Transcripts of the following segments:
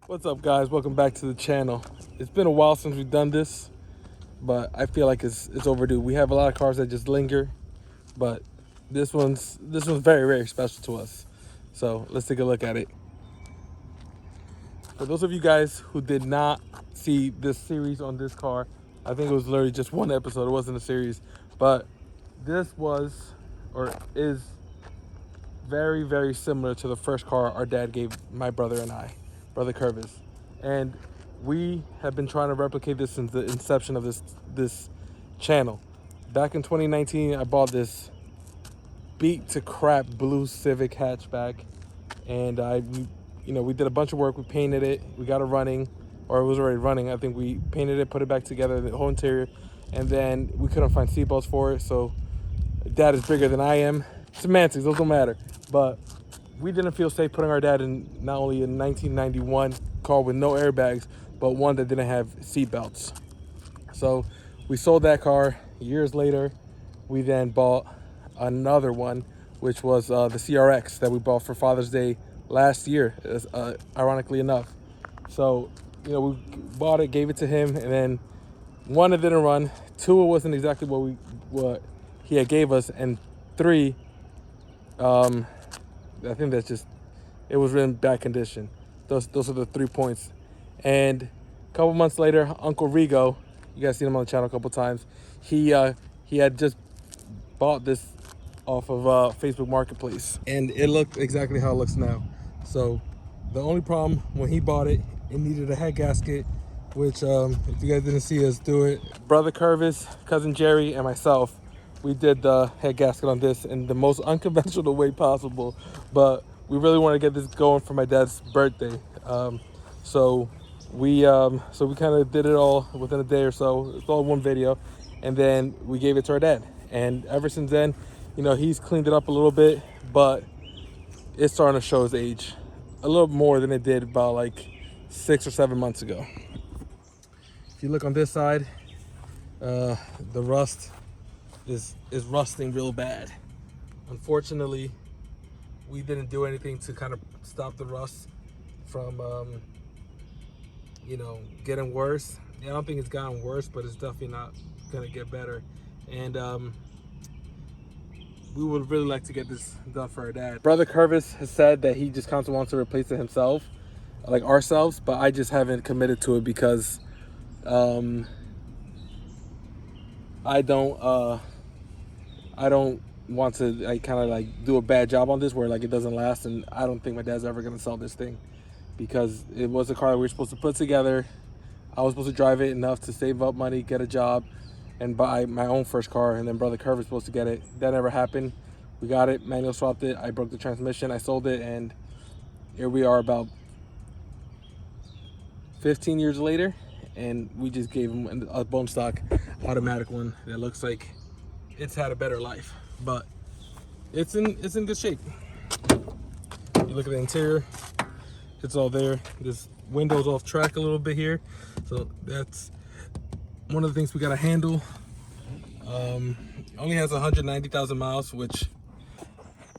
What's up, guys? Welcome back to the channel. It's been a while since we've done this, but I feel like it's overdue. We have a lot of cars that just linger, but this one's very, very special to us. So let's take a look at it. For those of you guys who did not see this series on this car, I think it was literally just one episode. It wasn't a series, but this was or is very, very similar to the first car our dad gave my brother and I, brother Curvis. And we have been trying to replicate this since the inception of this channel. Back in 2019, I bought this beat to crap blue Civic hatchback, and we did a bunch of work. We painted it, we got it running, or it was already running. I think we painted it, put it back together, the whole interior, and then we couldn't find seatbelts for it. So dad is bigger than I am. Semantics, those don't matter. But we didn't feel safe putting our dad in not only a 1991 car with no airbags, but one that didn't have seat belts. So we sold that car. Years later, we then bought another one, which was the CRX that we bought for Father's Day last year, ironically enough. So, we bought it, gave it to him, and then one, it didn't run. Two, it wasn't exactly what he had gave us, and three, I think it was in bad condition. Those are the 3 points. And a couple months later, Uncle Rigo, you guys seen him on the channel a couple times, he had just bought this off of Facebook Marketplace, and it looked exactly how it looks now. So the only problem, when he bought it, it needed a head gasket, which if you guys didn't see us do it, brother Curvis, cousin Jerry, and myself, we did the head gasket on this in the most unconventional way possible, but we really want to get this going for my dad's birthday. So we kind of did it all within a day or so. It's all one video, and then we gave it to our dad. And ever since then, he's cleaned it up a little bit, but it's starting to show his age a little more than it did about like 6 or 7 months ago. If you look on this side, the rust is rusting real bad. Unfortunately, we didn't do anything to kind of stop the rust from getting worse. I don't think it's gotten worse, but it's definitely not gonna get better. And we would really like to get this done for our dad. Brother Curvis has said that he just constantly wants to replace it himself, like ourselves, but I just haven't committed to it because I don't want to kind of do a bad job on this where it doesn't last, and I don't think my dad's ever gonna sell this thing because it was a car that we were supposed to put together. I was supposed to drive it enough to save up money, get a job, and buy my own first car, and then brother Curve was supposed to get it. That never happened. We got it, manual swapped it, I broke the transmission, I sold it, and here we are about 15 years later, and we just gave him a bone stock automatic one that looks like it's had a better life, but it's in good shape. You look at the interior, it's all there. This window's off track a little bit here, so that's one of the things we gotta handle. Only has 190,000 miles, which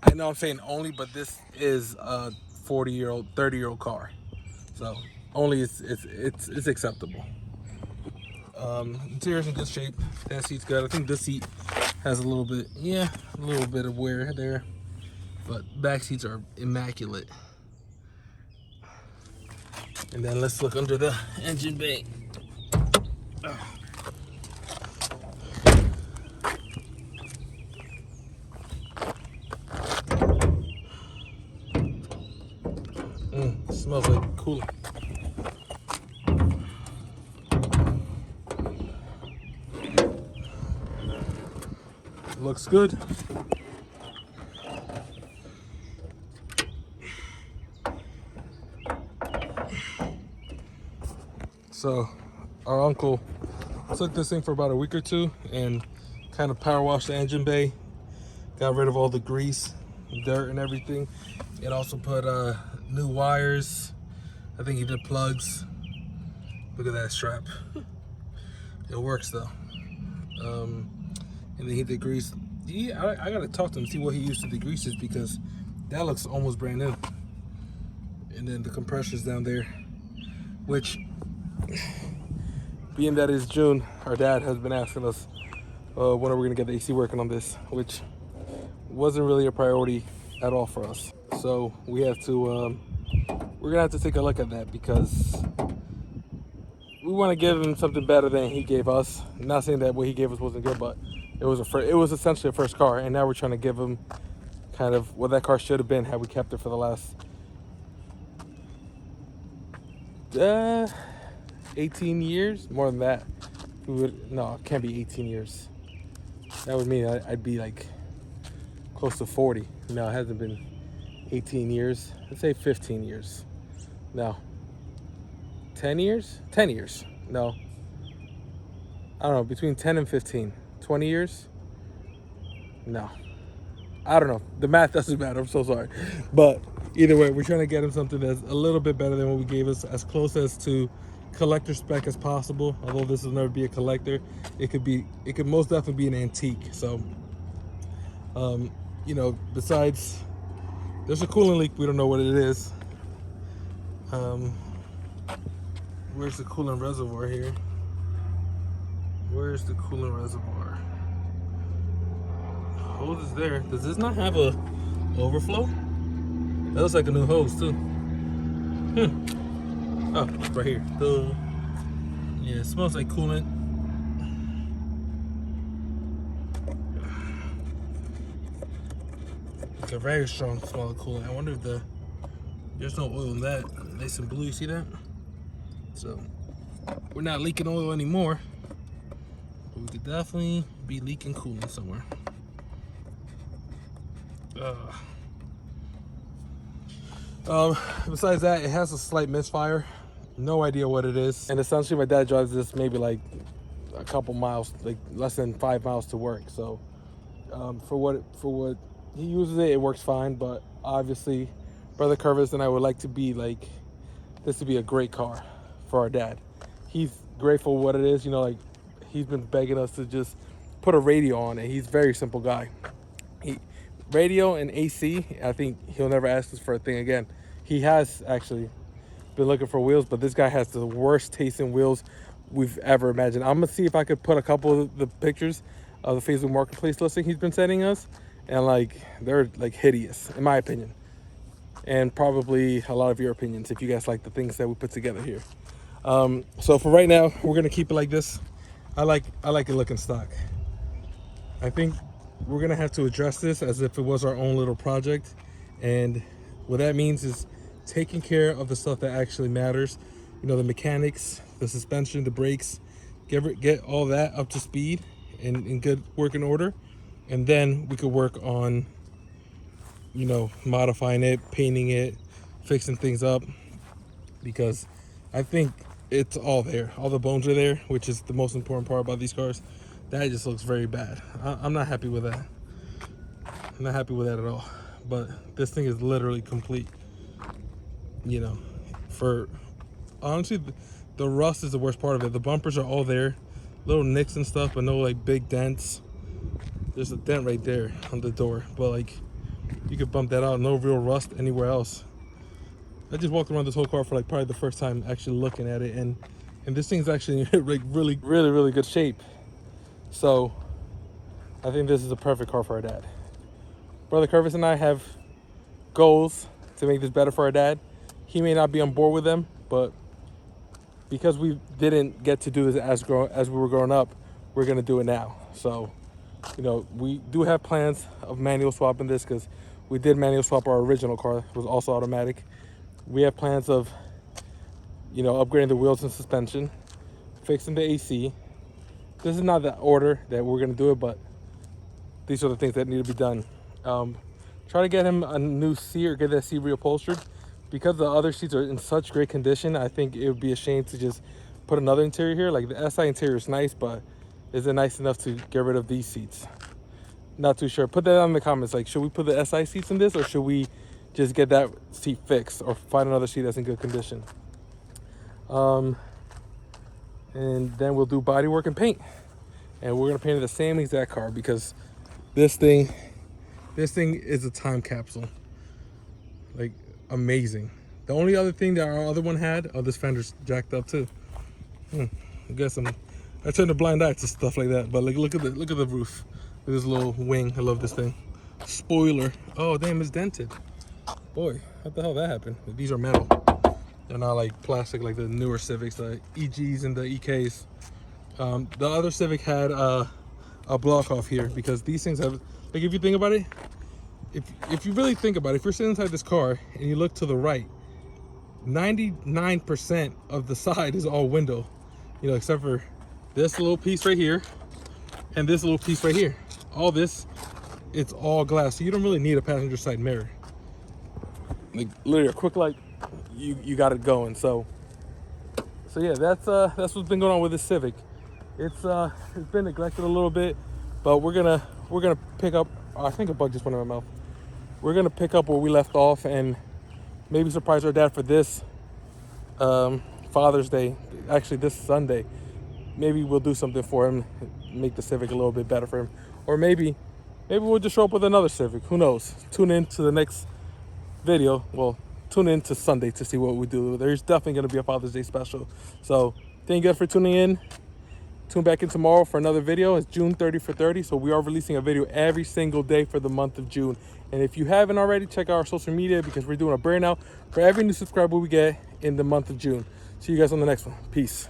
I know I'm saying only, but this is a 40-year-old, 30-year-old car, so only it's acceptable. Interior's in good shape. That seat's good. I think this seat has a little bit of wear there, but back seats are immaculate. And then let's look under the engine bay. Smells like cooler. Looks good. So our uncle took this thing for about a week or two and kind of power washed the engine bay, got rid of all the grease, dirt, and everything. It also put new wires. I think he did plugs. Look at that strap. It works though. And then he degreased. I gotta talk to him, see what he used to degrease this, because that looks almost brand new. And then the compressors down there, which, being that it's June, our dad has been asking us when are we gonna get the AC working on this, which wasn't really a priority at all for us. So we have to, we're gonna have to take a look at that because we want to give him something better than he gave us. I'm not saying that what he gave us wasn't good, but it was essentially a first car, and now we're trying to give him kind of what that car should have been had we kept it for the last 18 years, more than that. No, it can't be 18 years. That would mean I'd be like close to 40. No, it hasn't been 18 years. Let's say 15 years. No. 10 years? 10 years. No. I don't know, between 10 and 15. 20 years? No. I don't know. The math doesn't matter. I'm so sorry. But either way, we're trying to get him something that's a little bit better than what we gave us, as close as to collector spec as possible. Although this will never be a collector, it could most definitely be an antique. So, you know, besides, there's a coolant leak. We don't know what it is. Where's the coolant reservoir here? Where's the coolant reservoir? Hose is there. Does this not have a overflow? That looks like a new hose too. Oh, right here. Yeah, it smells like coolant. It's a very strong smell of coolant. I wonder if there's no oil in that. Nice and blue, you see that? So we're not leaking oil anymore, but we could definitely be leaking coolant somewhere. Besides that, it has a slight misfire. No idea what it is. And essentially my dad drives this maybe like a couple miles, like less than 5 miles to work. So for what he uses it works fine. But obviously Brother Curvis and I would like to be like, this to be a great car for our dad. He's grateful what it is, you know, like he's been begging us to just put a radio on it. He's a very simple guy. Radio and AC, I think he'll never ask us for a thing again. He has actually been looking for wheels, but this guy has the worst taste in wheels we've ever imagined. I'm gonna see if I could put a couple of the pictures of the Facebook Marketplace listing he's been sending us, and like they're like hideous in my opinion, and probably a lot of your opinions if you guys like the things that we put together here. So for right now, we're gonna keep it like this. I like it looking stock. I think we're gonna have to address this as if it was our own little project, and what that means is taking care of the stuff that actually matters. You know, the mechanics, the suspension, the brakes, get all that up to speed and in good working order, and then we could work on, you know, modifying it, painting it, fixing things up, because I think it's all there. All the bones are there, which is the most important part about these cars. That just looks very bad. I'm not happy with that. I'm not happy with that at all. But this thing is literally complete. You know, for honestly, the rust is the worst part of it. The bumpers are all there, little nicks and stuff, but no like big dents. There's a dent right there on the door, but like you could bump that out. No real rust anywhere else. I just walked around this whole car for like probably the first time actually looking at it, and this thing's actually in like really good shape. So I think this is a perfect car for our dad. Brother Curvis and I have goals to make this better for our dad. He may not be on board with them, but because we didn't get to do this as we were growing up, we're gonna do it now. So, you know, we do have plans of manual swapping this because we did manual swap our original car. It was also automatic. We have plans of, you know, upgrading the wheels and suspension, fixing the AC. This is not the order that we're gonna do it, but these are the things that need to be done. Try to get him a new seat or get that seat reupholstered. Because the other seats are in such great condition, I think it would be a shame to just put another interior here. Like the SI interior is nice, but is it nice enough to get rid of these seats? Not too sure. Put that in the comments. Like, should we put the SI seats in this, or should we just get that seat fixed or find another seat that's in good condition? And then we'll do body work and paint. And we're gonna paint it the same exact car because this thing is a time capsule. Like, amazing. The only other thing that our other one had, oh, this fender's jacked up too. I guess I turned a blind eye to stuff like that. But like, look at the roof. Look at this little wing. I love this thing. Spoiler. Oh damn, it's dented. Boy, what the hell that happened? These are metal. They're not like plastic like the newer Civics, the EGs and the EKs. The other Civic had a block off here because these things have, like, if you think about it, if you really think about it, if you're sitting inside this car and you look to the right, 99% of the side is all window, you know, except for this little piece right here and this little piece right here. All this, it's all glass, so you don't really need a passenger side mirror. Like literally a quick light, you got it going. So yeah, that's what's been going on with this Civic. It's been neglected a little bit, but we're gonna pick up. I think a bug just went in my mouth. We're gonna pick up where we left off and maybe surprise our dad for this Father's Day. Actually, this Sunday, maybe we'll do something for him, make the Civic a little bit better for him, or maybe we'll just show up with another Civic. Who knows? Tune in to the next video. Well, tune in to Sunday to see what we do. There's definitely gonna be a Father's Day special. So thank you guys for tuning in. Tune back in tomorrow for another video. It's June 30 for 30, so we are releasing a video every single day for the month of June. And if you haven't already, check out our social media because we're doing a burnout for every new subscriber we get in the month of June. See you guys on the next one. Peace.